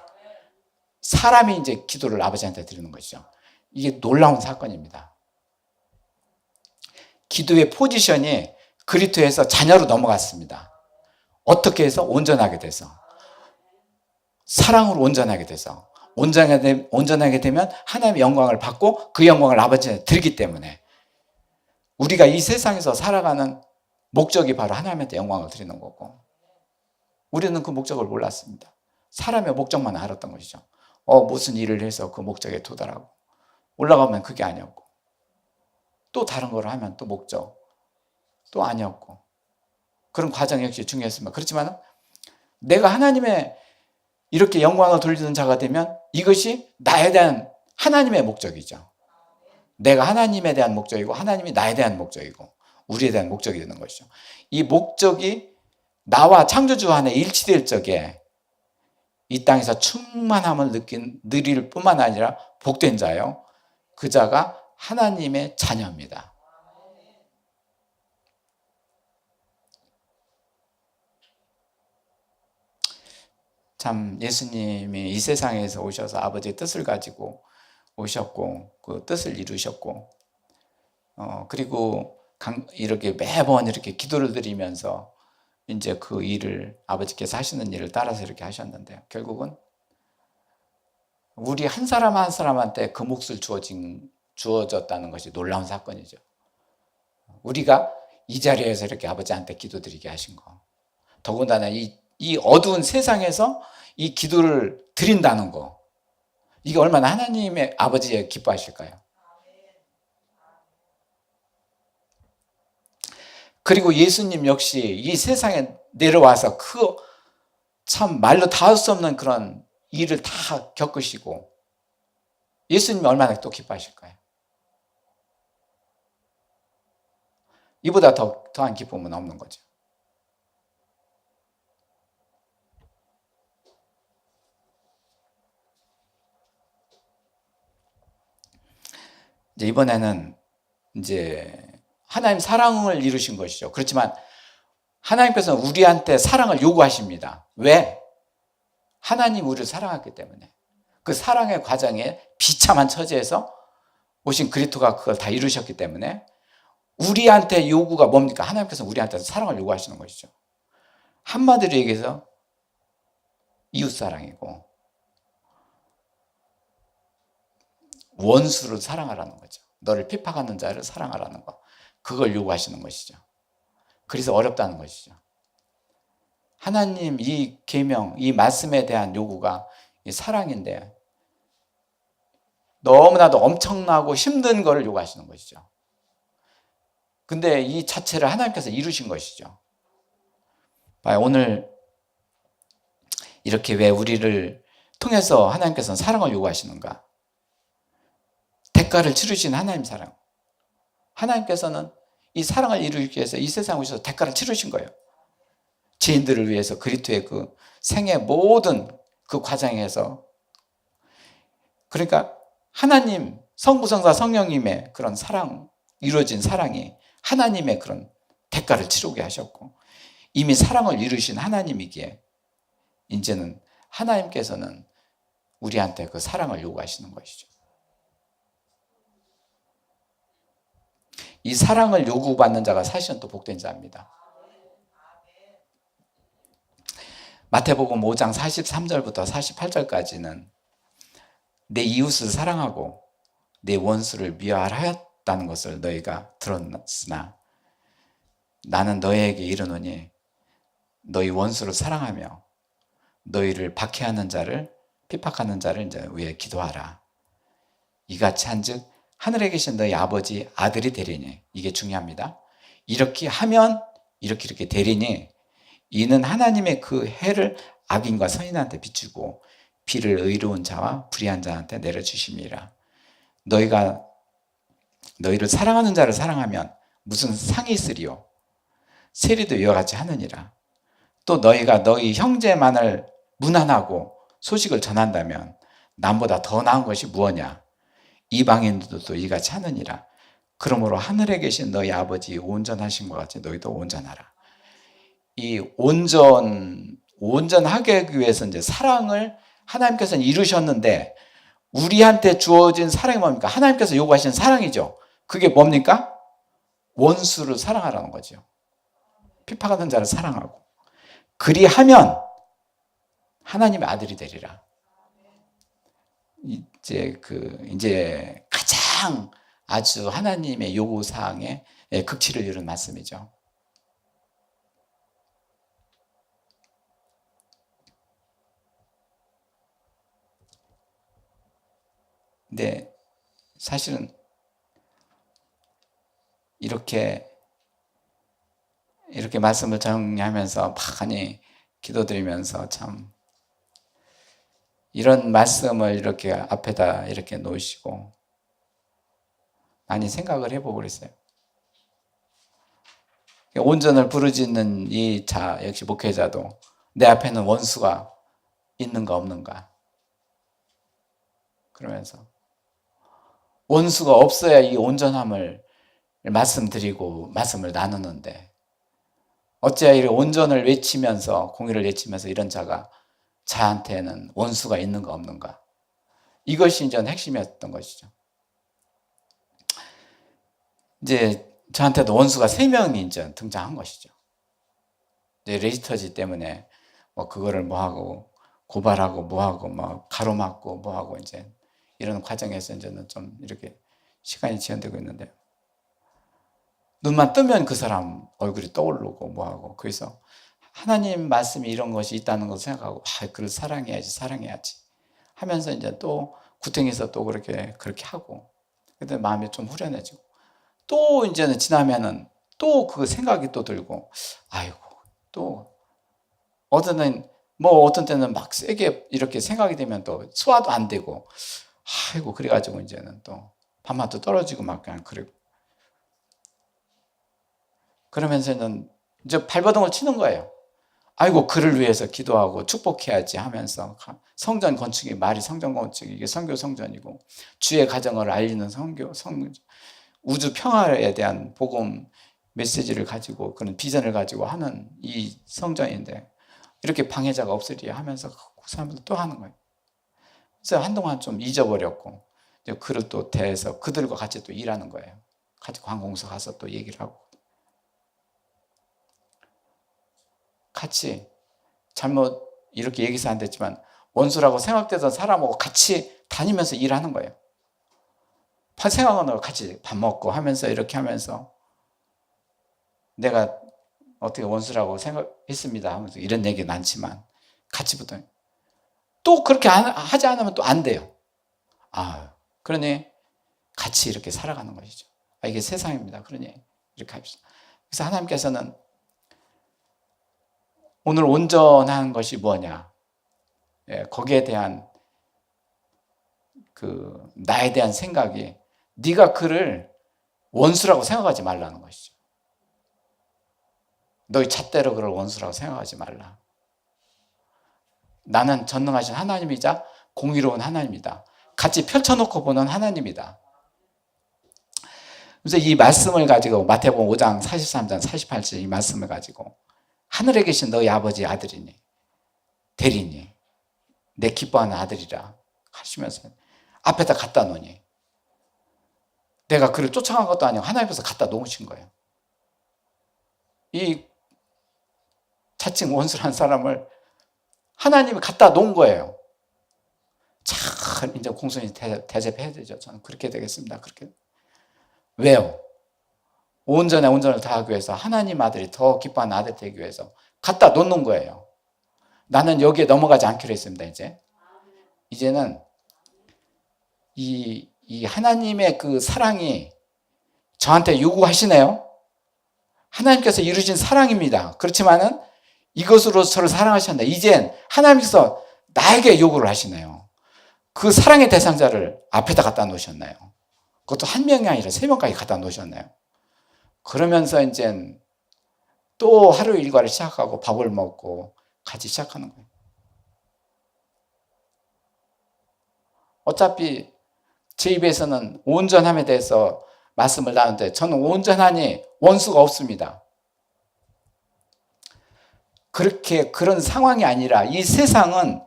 사람이 이제 기도를 아버지한테 드리는 것이죠. 이게 놀라운 사건입니다. 기도의 포지션이 그리스도에서 자녀로 넘어갔습니다. 어떻게 해서? 온전하게 돼서. 사랑으로 온전하게 돼서. 온전하게 되면 하나님의 영광을 받고 그 영광을 아버지한테 드리기 때문에 우리가 이 세상에서 살아가는 목적이 바로 하나님한테 영광을 드리는 거고, 우리는 그 목적을 몰랐습니다. 사람의 목적만 알았던 것이죠. 무슨 일을 해서 그 목적에 도달하고 올라가면 그게 아니었고 또 다른 걸 하면 또 목적 또 아니었고, 그런 과정 역시 중요했습니다. 그렇지만 내가 하나님의 이렇게 영광을 돌리는 자가 되면 이것이 나에 대한 하나님의 목적이죠. 내가 하나님에 대한 목적이고 하나님이 나에 대한 목적이고 우리에 대한 목적이 되는 것이죠. 이 목적이 나와 창조주 안에 일치될 적에 이 땅에서 충만함을 누릴 뿐만 아니라 복된 자요. 그 자가 하나님의 자녀입니다. 참 예수님이 이 세상에서 오셔서 아버지의 뜻을 가지고 오셨고 그 뜻을 이루셨고 그리고 이렇게 매번 이렇게 기도를 드리면서 이제 그 일을 아버지께서 하시는 일을 따라서 이렇게 하셨는데요. 결국은 우리 한 사람 한 사람한테 그 몫을 주어졌다는 것이 놀라운 사건이죠. 우리가 이 자리에서 이렇게 아버지한테 기도드리게 하신 거. 더군다나 이 어두운 세상에서 이 기도를 드린다는 거. 이게 얼마나 하나님의 아버지의 기뻐하실까요? 그리고 예수님 역시 이 세상에 내려와서 그 참 말로 닿을 수 없는 그런 일을 다 겪으시고 예수님이 얼마나 또 기뻐하실까요? 이보다 더한 기쁨은 없는 거죠. 이제 이번에는 이제 하나님 사랑을 이루신 것이죠. 그렇지만 하나님께서는 우리한테 사랑을 요구하십니다. 왜? 하나님 우리를 사랑했기 때문에. 그 사랑의 과정에 비참한 처지에서 오신 그리스도가 그걸 다 이루셨기 때문에 우리한테 요구가 뭡니까? 하나님께서 우리한테 사랑을 요구하시는 것이죠. 한마디로 얘기해서 이웃사랑이고 원수를 사랑하라는 거죠. 너를 핍박하는 자를 사랑하라는 거. 그걸 요구하시는 것이죠. 그래서 어렵다는 것이죠. 하나님 이 계명, 이 말씀에 대한 요구가 이 사랑인데 너무나도 엄청나고 힘든 것을 요구하시는 것이죠. 근데 이 자체를 하나님께서 이루신 것이죠. 오늘 이렇게 왜 우리를 통해서 하나님께서는 사랑을 요구하시는가? 대가를 치르신 하나님 사랑. 하나님께서는 이 사랑을 이루기 위해서 이 세상에 오셔서 대가를 치르신 거예요. 죄인들을 위해서 그리스도의 그 생의 모든 그 과정에서. 그러니까 하나님 성부 성자 성령님의 그런 사랑, 이루어진 사랑이 하나님의 그런 대가를 치르게 하셨고 이미 사랑을 이루신 하나님이기에 이제는 하나님께서는 우리한테 그 사랑을 요구하시는 것이죠. 이 사랑을 요구받는 자가 사실은 또 복된 자입니다. 마태복음 5장 43절부터 48절까지는 내 이웃을 사랑하고 내 원수를 미워하였다는 것을 너희가 들었으나 나는 너희에게 이르노니 너희 원수를 사랑하며 너희를 박해하는 자를 핍박하는 자를 이제 위해 기도하라. 이같이 한즉 하늘에 계신 너희 아버지 아들이 되리니 이게 중요합니다. 이렇게 하면 이렇게 되리니 이는 하나님의 그 해를 악인과 선인한테 비추고 비를 의로운 자와 불의한 자한테 내려주심이라. 너희가 너희를 사랑하는 자를 사랑하면 무슨 상이 있으리요? 세리도 이와 같이 하느니라. 또 너희가 너희 형제만을 문안하고 소식을 전한다면 남보다 더 나은 것이 무엇냐? 이방인들도 이같이 하느니라. 그러므로 하늘에 계신 너희 아버지 온전하신 것 같이 너희도 온전하라. 이 온전하게 하기 위해서 이제 사랑을 하나님께서는 이루셨는데 우리한테 주어진 사랑이 뭡니까? 하나님께서 요구하신 사랑이죠. 그게 뭡니까? 원수를 사랑하라는 거죠. 핍박하는 자를 사랑하고. 그리하면 하나님의 아들이 되리라. 이제 가장 아주 하나님의 요구사항에 극치를 이룬 말씀이죠. 근데 사실은 이렇게 말씀을 정리하면서 많이 기도드리면서 참 이런 말씀을 이렇게 앞에다 이렇게 놓으시고 많이 생각을 해보고 그랬어요. 온전을 부르짖는 이 자 역시 목회자도 내 앞에는 원수가 있는가 없는가, 그러면서 원수가 없어야 이 온전함을 말씀드리고 말씀을 나누는데 어찌하여 이 온전을 외치면서, 공의를 외치면서 이런 자가 자한테는 원수가 있는가 없는가, 이것이 이제 핵심이었던 것이죠. 이제 저한테도 원수가 3명이 이제 등장한 것이죠. 이제 레지스터지 때문에 뭐 그거를 뭐하고 고발하고 뭐하고 뭐 가로막고 뭐하고 이제 이런 과정에서 이제는 좀 이렇게 시간이 지연되고 있는데, 눈만 뜨면 그 사람 얼굴이 떠오르고 뭐하고, 그래서 하나님 말씀이 이런 것이 있다는 것을 생각하고 그를 사랑해야지 하면서 이제 또 구탱해서 또 그렇게 하고, 그때 마음이 좀 후련해지고, 또 이제는 지나면은 또 그 생각이 또 들고, 아이고 또 어떤 때는 막 세게 이렇게 생각이 되면 또 소화도 안 되고, 아이고 그래가지고 이제는 또 밤낮도 떨어지고 막 그냥 그러고, 그러면서는 이제 발버둥을 치는 거예요. 아이고 그를 위해서 기도하고 축복해야지 하면서, 성전 건축이 말이 성전 건축이 이게 성전이고, 주의 가정을 알리는 우주 평화에 대한 복음 메시지를 가지고 그런 비전을 가지고 하는 이 성전인데 이렇게 방해자가 없으리야 하면서 그 사람들 또 하는 거예요. 그래서 한동안 좀 잊어버렸고, 이제 그를 또 대해서 그들과 같이 또 일하는 거예요. 같이 관공서 가서 또 얘기를 하고, 같이 잘못 이렇게 얘기해서 안 됐지만 원수라고 생각되던 사람하고 같이 다니면서 일하는 거예요. 생각하는 거 같이 밥 먹고 하면서 이렇게 하면서, 내가 어떻게 원수라고 생각했습니다 하면서 이런 얘기 많지만 같이 붙어요. 또 그렇게 하지 않으면 또 안 돼요. 그러니 같이 이렇게 살아가는 것이죠. 이게 세상입니다. 그러니 이렇게 합시다. 그래서 하나님께서는 오늘 온전한 것이 뭐냐, 거기에 대한 나에 대한 생각이, 네가 그를 원수라고 생각하지 말라는 것이죠. 너희 잣대로 그를 원수라고 생각하지 말라. 나는 전능하신 하나님이자 공의로운 하나님이다. 같이 펼쳐놓고 보는 하나님이다. 그래서 이 말씀을 가지고 마태복음 5장 43장 48절 이 말씀을 가지고, 하늘에 계신 너희 아버지 아들이니 대리니 내 기뻐하는 아들이라 하시면서 앞에다 갖다 놓으니, 내가 그를 쫓아간 것도 아니고 하나님께서 갖다 놓으신 거예요. 이 자칭 원수라는 사람을 하나님이 갖다 놓은 거예요. 잘 이제 공손히 대접해야 되죠. 저는 그렇게 되겠습니다. 그렇게. 왜요? 온전을 다하기 위해서, 하나님 아들이 더 기뻐하는 아들 되기 위해서 갖다 놓는 거예요. 나는 여기에 넘어가지 않기로 했습니다. 이제는 이 하나님의 그 사랑이 저한테 요구하시네요. 하나님께서 이루신 사랑입니다. 그렇지만은 이것으로 저를 사랑하셨는데 이젠 하나님께서 나에게 요구를 하시네요. 그 사랑의 대상자를 앞에다 갖다 놓으셨나요? 그것도 한 명이 아니라 3명까지 갖다 놓으셨나요? 그러면서 이젠 또 하루 일과를 시작하고 밥을 먹고 같이 시작하는 거예요. 어차피 제 입에서는 온전함에 대해서 말씀을 나누는데 저는 온전하니 원수가 없습니다. 그런 상황이 아니라 이 세상은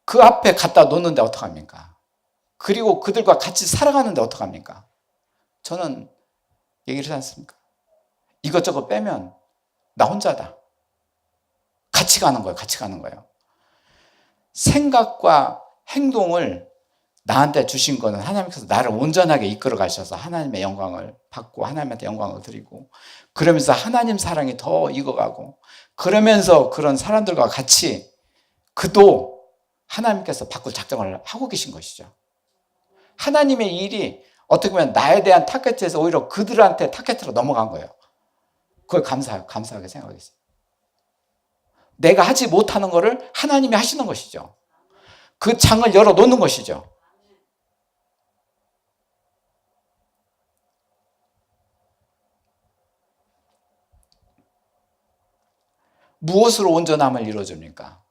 그 앞에 갖다 놓는데 어떡합니까? 그리고 그들과 같이 살아가는데 어떡합니까? 저는 얘기를 하지 않습니까? 이것저것 빼면 나 혼자다. 같이 가는 거예요. 생각과 행동을 나한테 주신 거는 하나님께서 나를 온전하게 이끌어 가셔서 하나님의 영광을 받고 하나님한테 영광을 드리고, 그러면서 하나님 사랑이 더 익어가고, 그러면서 그런 사람들과 같이 그도 하나님께서 바꿀 작정을 하고 계신 것이죠. 하나님의 일이 어떻게 보면 나에 대한 타겟에서 오히려 그들한테 타겟으로 넘어간 거예요. 그걸 감사하게 생각했어요. 내가 하지 못하는 거를 하나님이 하시는 것이죠. 그 창을 열어 놓는 것이죠. 무엇으로 온전함을 이루어줍니까?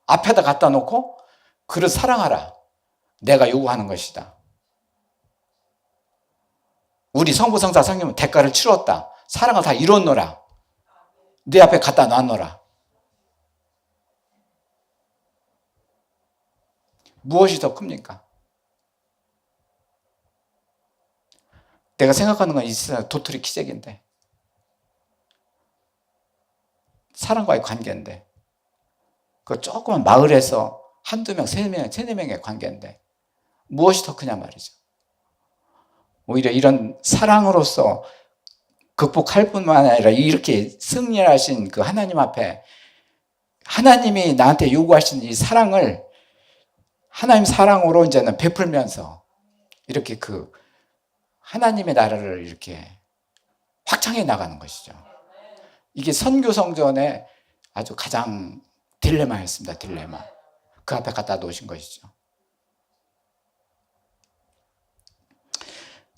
앞에다 갖다 놓고 그를 사랑하라. 내가 요구하는 것이다. 우리 성부, 성자, 성령은 대가를 치렀다. 사랑을 다 이뤘노라. 네 앞에 갖다 놨노라. 무엇이 더 큽니까? 내가 생각하는 건 이 세상 도토리 키재기인데, 사람과의 관계인데, 그 조그만 마을에서 한두 명, 세네 명의 관계인데 무엇이 더 크냐 말이죠. 오히려 이런 사랑으로서 극복할 뿐만 아니라 이렇게 승리하신 그 하나님 앞에 하나님이 나한테 요구하신 이 사랑을 하나님 사랑으로 이제는 베풀면서 이렇게 그 하나님의 나라를 이렇게 확장해 나가는 것이죠. 이게 선교 성전의 아주 가장 딜레마였습니다. 딜레마. 그 앞에 갖다 놓으신 것이죠.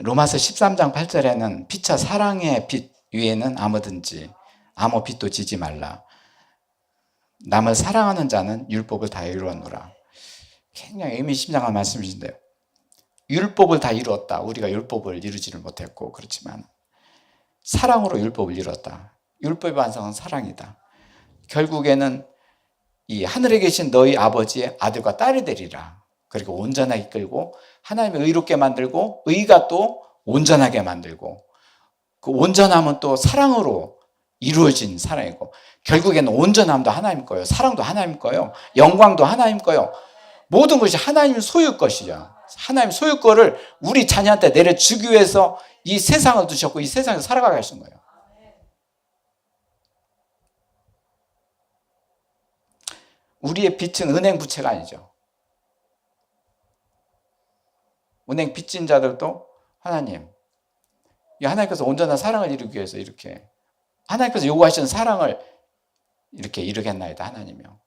로마서 13장 8절에는 피차 사랑의 빛 위에는 아무든지 아무 빛도 지지 말라. 남을 사랑하는 자는 율법을 다 이루었노라. 굉장히 의미심장한 말씀이신데요. 율법을 다 이루었다. 우리가 율법을 이루지를 못했고 그렇지만 사랑으로 율법을 이루었다. 율법의 완성은 사랑이다. 결국에는 이 하늘에 계신 너희 아버지의 아들과 딸이 되리라. 그리고 온전하게 이끌고 하나님을 의롭게 만들고 의가 또 온전하게 만들고 그 온전함은 또 사랑으로 이루어진 사랑이고 결국에는 온전함도 하나님 거예요. 사랑도 하나님 거예요. 영광도 하나님 거예요. 모든 것이 하나님 소유 것이죠. 하나님 소유 거를 우리 자녀한테 내려주기 위해서 이 세상을 두셨고 이 세상에서 살아가게 하신 거예요. 우리의 빛은 은행 부채가 아니죠. 은행 빚진 자들도 하나님, 하나님께서 온전한 사랑을 이루기 위해서 이렇게 하나님께서 요구하시는 사랑을 이렇게 이루겠나이다. 하나님이요.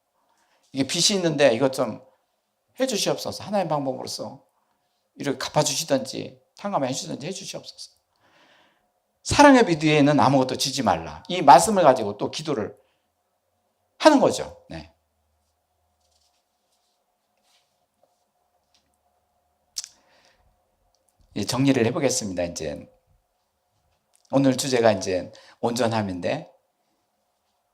이게 빚이 있는데 이것 좀 해주시옵소서. 하나님 방법으로서 이렇게 갚아주시든지 탕감해 주시든지 해주시옵소서. 사랑의 빛 위에는 아무것도 지지 말라. 이 말씀을 가지고 또 기도를 하는 거죠. 네. 정리를 해보겠습니다. 이제 오늘 주제가 이제 온전함인데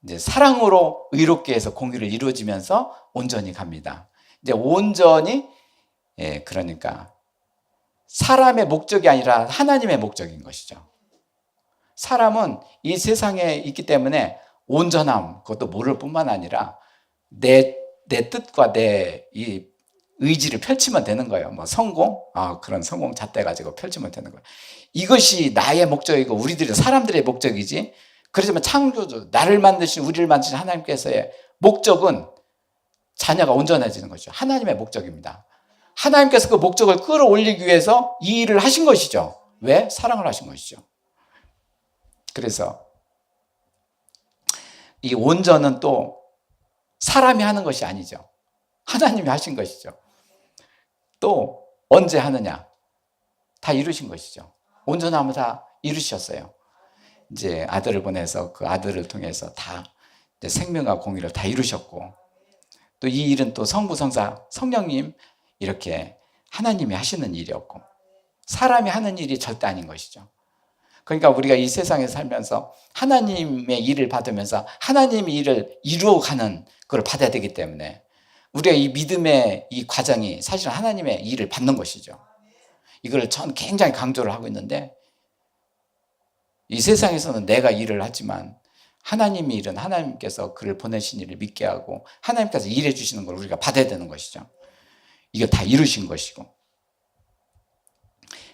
이제 사랑으로 의롭게 해서 공의를 이루어지면서 온전히 갑니다. 이제 온전히 그러니까 사람의 목적이 아니라 하나님의 목적인 것이죠. 사람은 이 세상에 있기 때문에 온전함 그것도 모를 뿐만 아니라 내 뜻과 내 이 의지를 펼치면 되는 거예요. 뭐 성공, 그런 성공 잣대 가지고 펼치면 되는 거예요. 이것이 나의 목적이고 우리들의 사람들의 목적이지. 그렇지만 창조주, 나를 만드신 우리를 만드신 하나님께서의 목적은 자녀가 온전해지는 것이죠. 하나님의 목적입니다. 하나님께서 그 목적을 끌어올리기 위해서 이 일을 하신 것이죠. 왜? 사랑을 하신 것이죠. 그래서 이 온전은 또 사람이 하는 것이 아니죠. 하나님이 하신 것이죠. 또 언제 하느냐? 다 이루신 것이죠. 온전함을 다 이루셨어요. 이제 아들을 보내서 그 아들을 통해서 다 이제 생명과 공의를 다 이루셨고 또 이 일은 또 성부, 성자, 성령님 이렇게 하나님이 하시는 일이었고 사람이 하는 일이 절대 아닌 것이죠. 그러니까 우리가 이 세상에 살면서 하나님의 일을 받으면서 하나님의 일을 이루어가는 그걸 받아야 되기 때문에 우리가 이 믿음의 이 과정이 사실은 하나님의 일을 받는 것이죠. 이걸 전 굉장히 강조를 하고 있는데 이 세상에서는 내가 일을 하지만 하나님의 일은 하나님께서 그를 보내신 일을 믿게 하고 하나님께서 일해 주시는 걸 우리가 받아야 되는 것이죠. 이거 다 이루신 것이고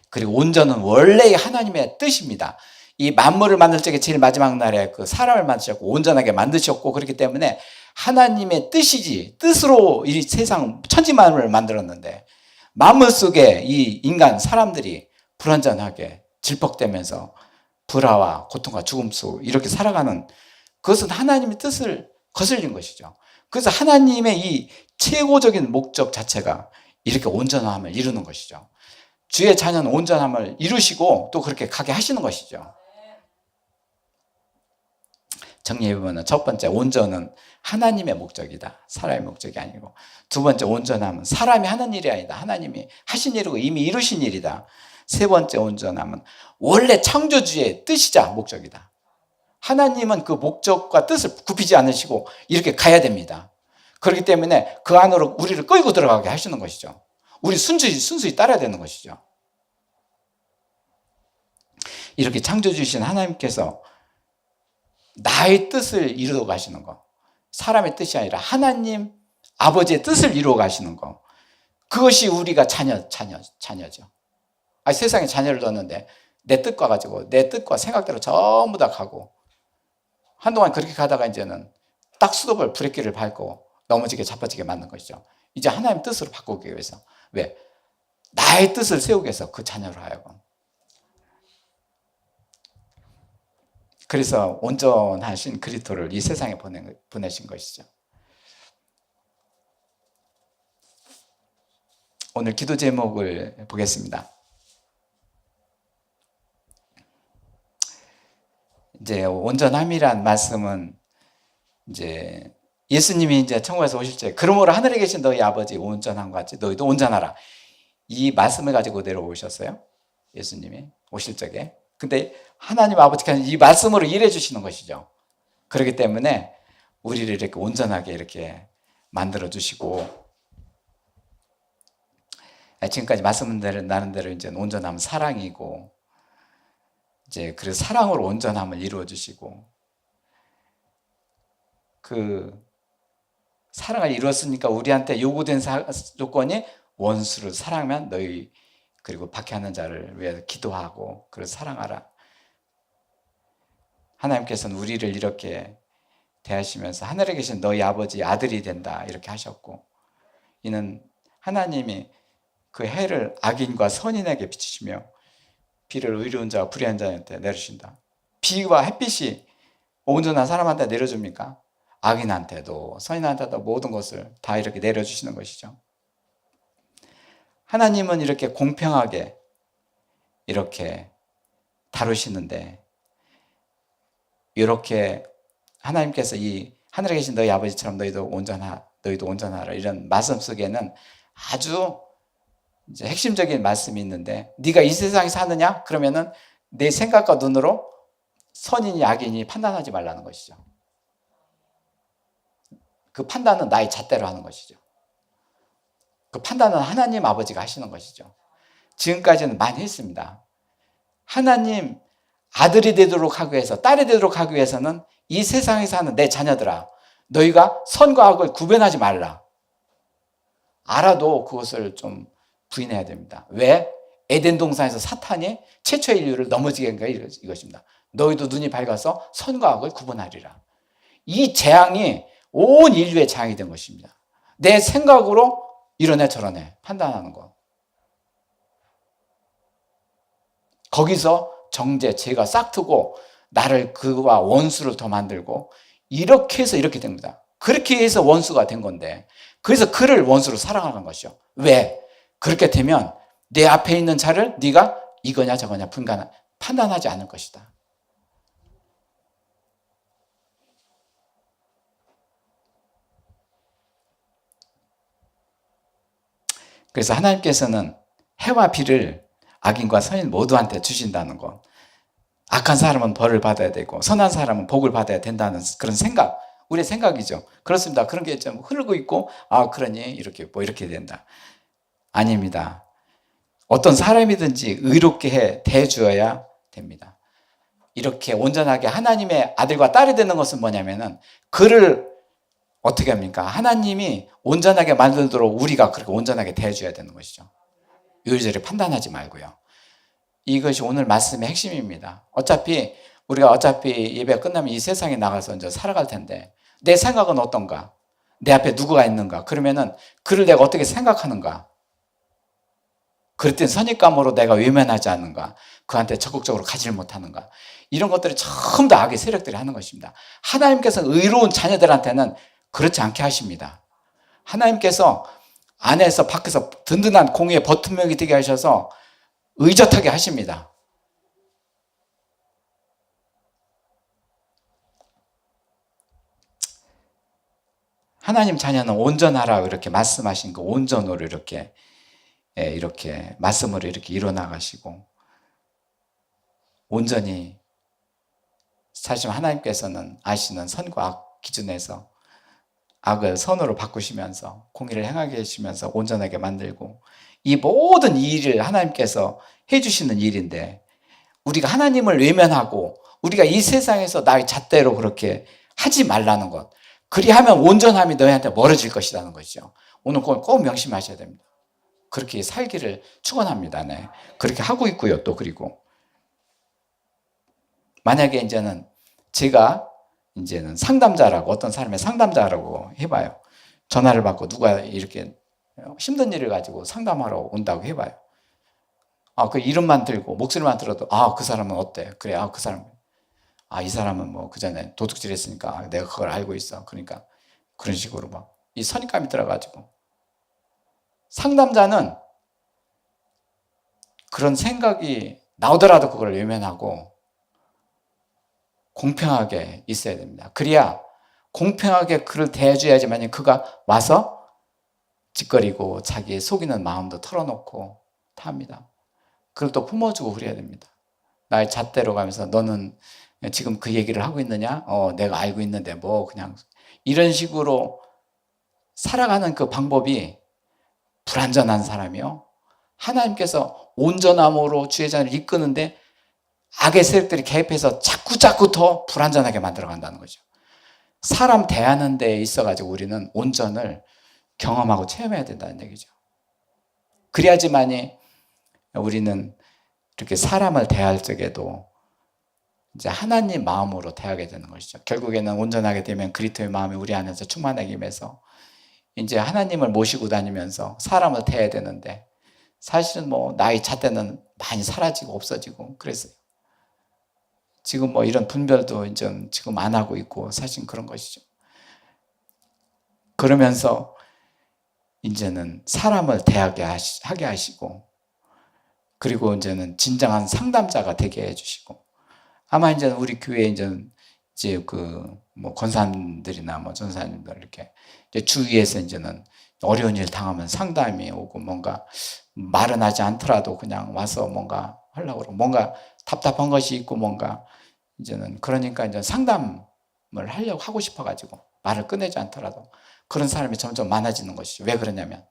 그리고 온전은 원래의 하나님의 뜻입니다. 이 만물을 만들 적에 제일 마지막 날에 그 사람을 만드셨고 온전하게 만드셨고 그렇기 때문에 하나님의 뜻이지 뜻으로 이 세상 천지만물을 만들었는데 만물 속에 이 인간 사람들이 불완전하게 질퍽대면서 불화와 고통과 죽음 속 이렇게 살아가는 그것은 하나님의 뜻을 거슬린 것이죠. 그래서 하나님의 이 최고적인 목적 자체가 이렇게 온전함을 이루는 것이죠. 주의 자녀는 온전함을 이루시고 또 그렇게 가게 하시는 것이죠. 정리해보면 첫 번째 온전은 하나님의 목적이다. 사람의 목적이 아니고, 두 번째 온전함은 사람이 하는 일이 아니다. 하나님이 하신 일이고 이미 이루신 일이다. 세 번째 온전함은 원래 창조주의 뜻이자 목적이다. 하나님은 그 목적과 뜻을 굽히지 않으시고 이렇게 가야 됩니다. 그렇기 때문에 그 안으로 우리를 끌고 들어가게 하시는 것이죠. 우리 순수히 따라야 되는 것이죠. 이렇게 창조주신 하나님께서 나의 뜻을 이루어 가시는 거, 사람의 뜻이 아니라 하나님 아버지의 뜻을 이루어 가시는 거, 그것이 우리가 자녀죠. 세상에 자녀를 뒀는데 내 뜻과 가지고 내 뜻과 생각대로 전부 다 가고, 한동안 그렇게 가다가 이제는 딱 스톱을 브레이크를 밟고 넘어지게 자빠지게 만든 것이죠. 이제 하나님 뜻으로 바꾸기 위해서. 왜? 나의 뜻을 세우기 위해서 그 자녀로 하여금. 그래서 온전하신 그리스도를 이 세상에 보내신 것이죠. 오늘 기도 제목을 보겠습니다. 이제 온전함이란 말씀은 이제 예수님이 이제 천국에서 오실 때 그러므로 하늘에 계신 너희 아버지 온전한 것 같이 너희도 온전하라. 이 말씀을 가지고 내려오셨어요. 예수님이 오실 적에. 근데 하나님 아버지께서 이 말씀으로 일해 주시는 것이죠. 그렇기 때문에 우리를 이렇게 온전하게 이렇게 만들어 주시고, 지금까지 말씀 나눈 대로 이제 온전함은 사랑이고, 이제 그래서 사랑으로 온전함을 이루어 주시고, 그 사랑을 이루었으니까 우리한테 요구된 조건이 원수를 사랑하면 너희 그리고 박해하는 자를 위해서 기도하고 그래서 사랑하라. 하나님께서는 우리를 이렇게 대하시면서 하늘에 계신 너희 아버지 아들이 된다 이렇게 하셨고, 이는 하나님이 그 해를 악인과 선인에게 비추시며 비를 의로운 자와 불의한 자한테 내리신다. 비와 햇빛이 온전한 사람한테 내려줍니까? 악인한테도 선인한테도 모든 것을 다 이렇게 내려주시는 것이죠. 하나님은 이렇게 공평하게 이렇게 다루시는데, 이렇게 하나님께서 이 하늘에 계신 너희 아버지처럼 너희도 온전하라 이런 말씀 속에는 아주 이제 핵심적인 말씀이 있는데, 네가 이 세상에 사느냐? 그러면은 내 생각과 눈으로 선인이 악인이 판단하지 말라는 것이죠. 그 판단은 나의 잣대로 하는 것이죠. 그 판단은 하나님 아버지가 하시는 것이죠. 지금까지는 많이 했습니다. 하나님 아들이 되도록 하기 위해서, 딸이 되도록 하기 위해서는 이 세상에 사는 내 자녀들아, 너희가 선과 악을 구별하지 말라. 알아도 그것을 좀 부인해야 됩니다. 왜? 에덴 동산에서 사탄이 최초의 인류를 넘어지게 한 게 이것입니다. 너희도 눈이 밝아서 선과 악을 구분하리라. 이 재앙이 온 인류의 재앙이 된 것입니다. 내 생각으로 이러네 저러네 판단하는 거. 거기서 정죄, 죄가 싹트고 나를 그와 원수를 더 만들고, 이렇게 해서 이렇게 됩니다. 그렇게 해서 원수가 된 건데, 그래서 그를 원수로 사랑하는 것이죠. 왜? 그렇게 되면 내 앞에 있는 자를 네가 이거냐 저거냐 판단하지 않을 것이다. 그래서 하나님께서는 해와 비를 악인과 선인 모두한테 주신다는 것, 악한 사람은 벌을 받아야 되고 선한 사람은 복을 받아야 된다는 그런 생각, 우리의 생각이죠. 그렇습니다. 그런 게 좀 흐르고 있고, 그러니 이렇게 이렇게 된다. 아닙니다. 어떤 사람이든지 의롭게 대주어야 됩니다. 이렇게 온전하게 하나님의 아들과 딸이 되는 것은 뭐냐면은, 그를 어떻게 합니까? 하나님이 온전하게 만들도록 우리가 그렇게 온전하게 대해줘야 되는 것이죠. 요리조리 판단하지 말고요. 이것이 오늘 말씀의 핵심입니다. 우리가 예배가 끝나면 이 세상에 나가서 이제 살아갈 텐데, 내 생각은 어떤가? 내 앞에 누구가 있는가? 그러면은 그를 내가 어떻게 생각하는가? 그럴 땐 선입감으로 내가 외면하지 않는가? 그한테 적극적으로 가지를 못하는가? 이런 것들이 전부 다 악의 세력들이 하는 것입니다. 하나님께서 의로운 자녀들한테는 그렇지 않게 하십니다. 하나님께서 안에서 밖에서 든든한 공의의 버튼목이 되게 하셔서 의젓하게 하십니다. 하나님 자녀는 온전하라 이렇게 말씀하신 그 온전으로 이렇게 이렇게 말씀으로 이렇게 이뤄나가시고 온전히 사실 하나님께서는 아시는 선과 악 기준에서 악을 선으로 바꾸시면서 공의를 행하게 해주시면서 온전하게 만들고 이 모든 일을 하나님께서 해주시는 일인데 우리가 하나님을 외면하고 우리가 이 세상에서 나의 잣대로 그렇게 하지 말라는 것 그리하면 온전함이 너희한테 멀어질 것이라는 것이죠. 오늘 꼭 명심하셔야 됩니다. 그렇게 살기를 축원합니다. 네. 그렇게 하고 있고요. 또 그리고 만약에 이제는 제가 이제는 상담자라고 어떤 사람의 상담자라고 해봐요. 전화를 받고 누가 이렇게 힘든 일을 가지고 상담하러 온다고 해봐요. 그 이름만 들고 목소리만 들어도 그 사람은 어때? 그래, 그 사람 이 사람은 뭐 그 전에 도둑질 했으니까 내가 그걸 알고 있어. 그러니까 그런 식으로 막 이 선입감이 들어가지고 상담자는 그런 생각이 나오더라도 그걸 외면하고 공평하게 있어야 됩니다. 그래야 공평하게 그를 대해줘야지만 그가 와서 짓거리고 자기의 속이는 마음도 털어놓고 다 합니다. 그걸 또 품어주고 그래야 됩니다. 나의 잣대로 가면서 너는 지금 그 얘기를 하고 있느냐? 내가 알고 있는데 뭐 그냥 이런 식으로 살아가는 그 방법이 불완전한 사람이요. 하나님께서 온전함으로 주의 자녀를 이끄는데 악의 세력들이 개입해서 자꾸 더 불완전하게 만들어간다는 거죠. 사람 대하는 데 있어가지고 우리는 온전을 경험하고 체험해야 된다는 얘기죠. 그래야지만이 우리는 이렇게 사람을 대할 적에도 이제 하나님 마음으로 대하게 되는 것이죠. 결국에는 온전하게 되면 그리스도의 마음이 우리 안에서 충만하게 임해서 이제 하나님을 모시고 다니면서 사람을 대해야 되는데 사실은 뭐 나의 잣대는 많이 사라지고 없어지고 그랬어요. 지금 뭐 이런 분별도 이제 지금 안 하고 있고 사실 그런 것이죠. 그러면서 이제는 사람을 대하게 하게 하시고 그리고 이제는 진정한 상담자가 되게 해주시고 아마 이제 우리 교회에 이제 뭐 권사님들이나 뭐 전사님들 이렇게 이제 주위에서 이제는 어려운 일 당하면 상담이 오고 뭔가 말은 하지 않더라도 그냥 와서 뭔가 하려고 그러고 뭔가 답답한 것이 있고 뭔가 이제는 그러니까 이제 상담을 하고 싶어가지고 말을 꺼내지 않더라도 그런 사람이 점점 많아지는 것이죠. 왜 그러냐면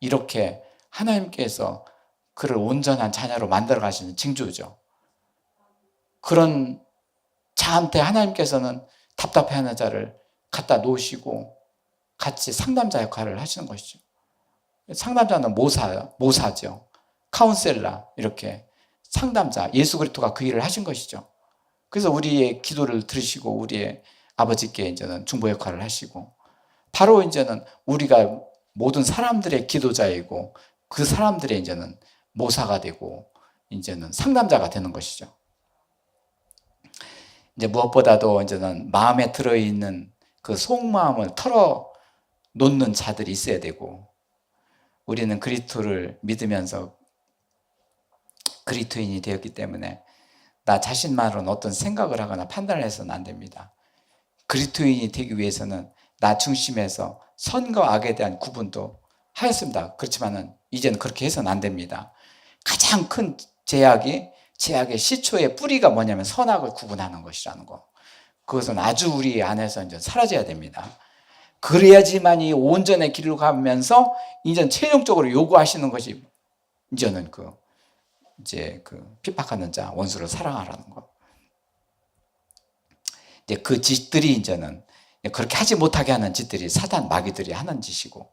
이렇게 하나님께서 그를 온전한 자녀로 만들어 가시는 징조죠. 그런 자한테 하나님께서는 답답해하는 자를 갖다 놓으시고 같이 상담자 역할을 하시는 것이죠. 상담자는 모사죠. 카운셀러 이렇게 상담자 예수 그리스도가 그 일을 하신 것이죠. 그래서 우리의 기도를 들으시고 우리의 아버지께 이제는 중보 역할을 하시고 바로 이제는 우리가 모든 사람들의 기도자이고 그 사람들의 이제는 모사가 되고 이제는 상담자가 되는 것이죠. 이제 무엇보다도 이제는 마음에 들어있는 그 속마음을 털어 놓는 자들이 있어야 되고 우리는 그리스도를 믿으면서 그리스도인이 되었기 때문에 나 자신만으로는 어떤 생각을 하거나 판단을 해서는 안 됩니다. 그리스도인이 되기 위해서는 나 중심에서 선과 악에 대한 구분도 하였습니다. 그렇지만은 이제는 그렇게 해서는 안 됩니다. 가장 큰 제약의 시초의 뿌리가 뭐냐면 선악을 구분하는 것이라는 거. 그것은 아주 우리 안에서 이제 사라져야 됩니다. 그래야지만 이 온전의 길로 가면서 이제 최종적으로 요구하시는 것이 이제는 이제 핍박하는 자 원수를 사랑하라는 거. 이제 그 짓들이 이제는 그렇게 하지 못하게 하는 짓들이 사단 마귀들이 하는 짓이고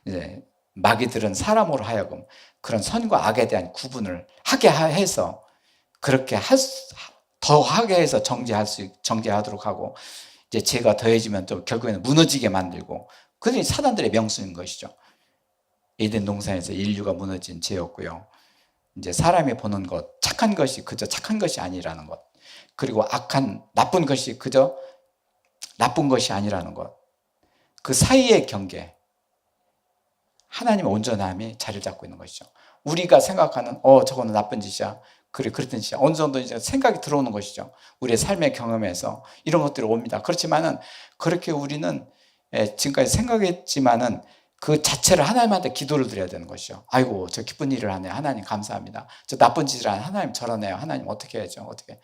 이제 마귀들은 사람으로 하여금 그런 선과 악에 대한 구분을 하게 해서 그렇게 더 하게 해서 정죄하도록 하고 이제 죄가 더해지면 또 결국에는 무너지게 만들고 그들이 사단들의 명수인 것이죠. 에덴 동산에서 인류가 무너진 죄였고요. 이제 사람이 보는 것, 착한 것이 그저 착한 것이 아니라는 것, 그리고 나쁜 것이 그저 나쁜 것이 아니라는 것, 그 사이의 경계, 하나님의 온전함이 자리를 잡고 있는 것이죠. 우리가 생각하는 저거는 나쁜 짓이야. 그랬더니 어느 정도 이제 생각이 들어오는 것이죠. 우리의 삶의 경험에서 이런 것들이 옵니다. 그렇지만은 그렇게 우리는 지금까지 생각했지만은 그 자체를 하나님한테 기도를 드려야 되는 것이죠. 아이고, 저 기쁜 일을 하네요. 하나님 감사합니다. 저 나쁜 짓을 하네. 하나님 저러네요. 하나님 어떻게 해야죠? 어떻게?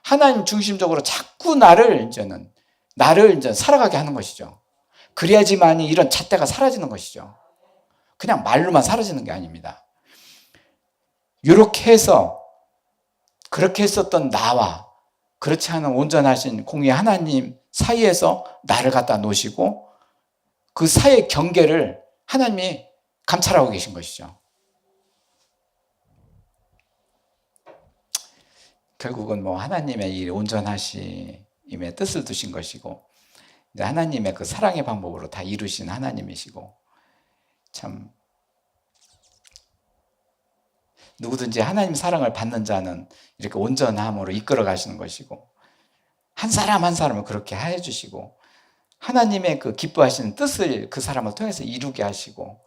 하나님 중심적으로 자꾸 나를 이제 살아가게 하는 것이죠. 그래야지만이 이런 잣대가 사라지는 것이죠. 그냥 말로만 사라지는 게 아닙니다. 이렇게 해서 그렇게 했었던 나와 그렇지 않은 온전하신 공의 하나님 사이에서 나를 갖다 놓으시고 그 사이의 경계를 하나님이 감찰하고 계신 것이죠. 결국은 하나님의 이 온전하심의 뜻을 두신 것이고 이제 하나님의 그 사랑의 방법으로 다 이루신 하나님이시고 참 누구든지 하나님 사랑을 받는 자는 이렇게 온전함으로 이끌어 가시는 것이고 한 사람 한 사람을 그렇게 해 주시고 하나님의 그 기뻐하시는 뜻을 그 사람을 통해서 이루게 하시고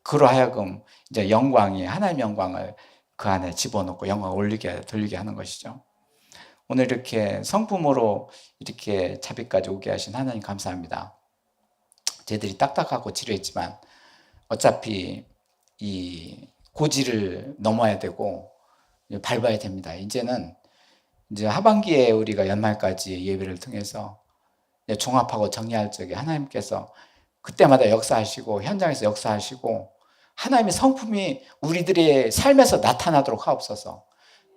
그로 하여금 이제 하나님 영광을 그 안에 집어넣고 영광을 돌리게 하는 것이죠. 오늘 이렇게 성품으로 이렇게 자비까지 오게 하신 하나님 감사합니다. 저희들이 딱딱하고 지루했지만 어차피 이 고지를 넘어야 되고 밟아야 됩니다. 이제는 이제 하반기에 우리가 연말까지 예배를 통해서 종합하고 정리할 적에 하나님께서 그때마다 역사하시고 현장에서 역사하시고 하나님의 성품이 우리들의 삶에서 나타나도록 하옵소서.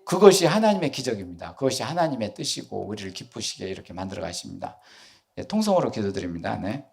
그것이 하나님의 기적입니다. 그것이 하나님의 뜻이고 우리를 기쁘시게 이렇게 만들어 가십니다. 통성으로 기도드립니다. 네.